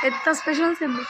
इतना special sandwich.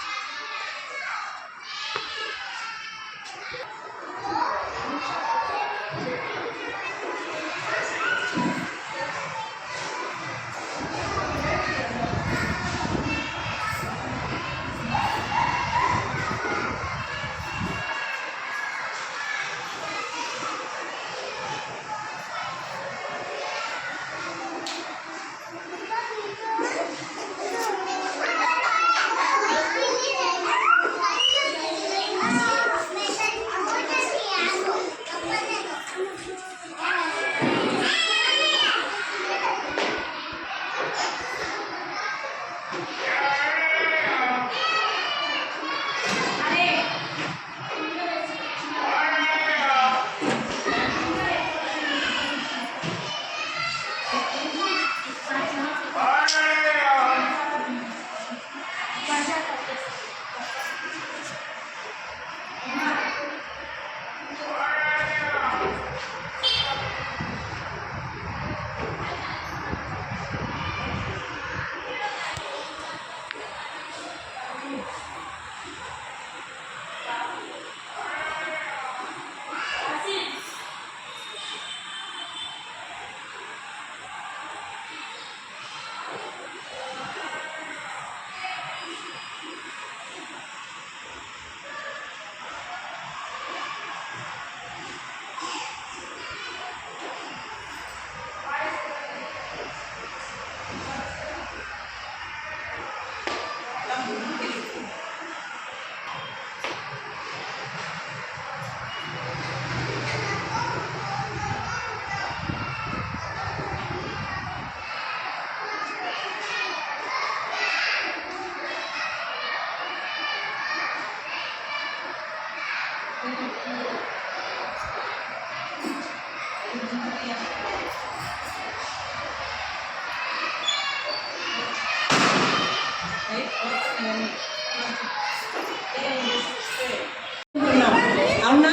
అవునా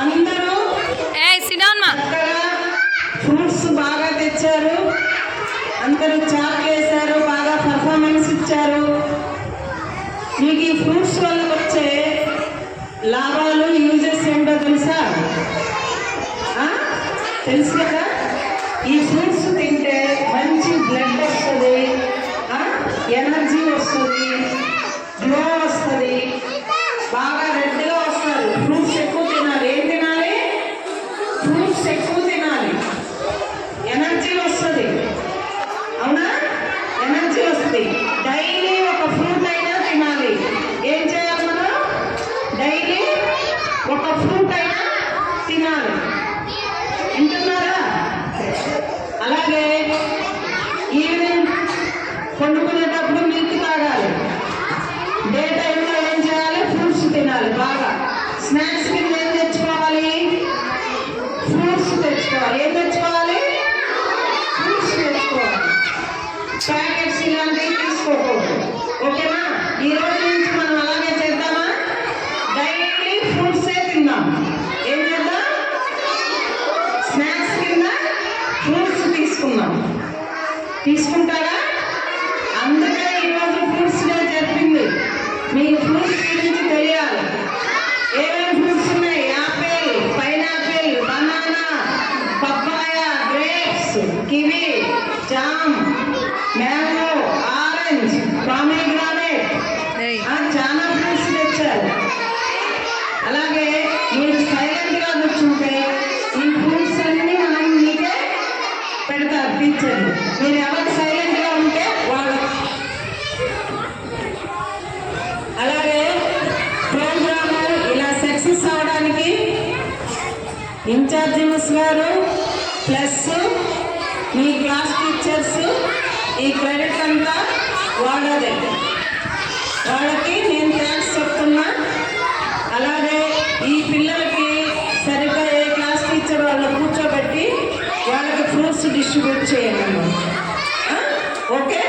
అందరూ ఫ్రూట్స్ బాగా తెచ్చారు, అందరూ చాక్ చేశారు, బాగా పర్ఫార్మెన్స్ ఇచ్చారు. మీకు ఈ ఫ్రూట్స్ వల్ల వచ్చే లాభాలు యూజెస్ ఏంటో తెలుసా? తెలుసు కదా. ఈ ఫ్రూట్స్ తింటే మంచి బ్లడ్ వస్తుంది, ఎనర్జీ వస్తుంది, గ్లో వస్తుంది, బాగా రెడ్గా వస్తారు. ఫ్రూట్స్ ఎక్కువ తినాలి. ఏం తినాలి? ఫ్రూట్స్ ఎక్కువ తినాలి. ఎనర్జీ వస్తుంది. అవునా? ఎనర్జీ వస్తుంది. డైలీ ఒక ఫ్రూట్ అయినా తినాలి. ఏం చేయాలి మనం? డైలీ ఒక ఫ్రూట్ అయినా తినాలి. వింటున్నారా? అలాగే ఈవినింగ్ పండుకునేటప్పుడు మిల్క్ తాగాలి. డే టైంలో ఏం చేయాలి? ఫ్రూట్స్ తినాలి బాగా. స్నాక్స్ కింద ఏం తెచ్చుకోవాలి? ఫ్రూట్స్ తెచ్చుకోవాలి. ఏం తెచ్చుకోవాలి? ఫ్రూట్స్ తెచ్చుకోవాలి. ప్యాకెట్స్ ఇలాంటివి తీసుకోకూడదు. ఓకేనా? ఈ రోజు నుంచి మనం అలాగే చేద్దామా? డైలీ ఫ్రూట్సే తిందాం. ఏం చేద్దాం? స్నాక్స్ కింద ఫ్రూట్స్ తీసుకుందాం. తీసుకుంటారా? అందుకే ఈరోజు ఫ్రూట్స్ డే జరిపింది. మీకు ఫ్రూట్స్ గురించి తెలియాలి. ఏమేమి ఫ్రూట్స్ ఉన్నాయి? Apple, pineapple, banana, papaya, grapes, kiwi, జామ్, మ్యాంగో, ఆరెంజ్, పామీగ్రానేట్, చాలా ఫ్రూట్స్ తెచ్చారు. అలాగే మీరు సైలెంట్గా కూర్చుంటే ఈ ఫ్రూట్స్ అన్ని మనం మీకే పెడతారు టీచర్లు. మీరు ఎవరు సైలెంట్గా ఉంటే వాళ్ళు. అలాగే ప్రోగ్రామ్ ఇలా సక్సెస్ అవడానికి ఇన్ఛార్జి మిస్ గారు ప్లస్ మీ క్లాస్ టీచర్స్ ఈ క్రెడిట్ అంతా వాళ్ళదే. వాళ్ళకి నేను థ్యాంక్స్ చెప్తున్నా. అలాగే ఈ పిల్లలకి సరిగ్గా ఏ క్లాస్ టీచర్ వాళ్ళు కూర్చోబెట్టి వాళ్ళకి ఫ్రూట్స్ డిస్ట్రిబ్యూట్ చేయండి. ఓకే?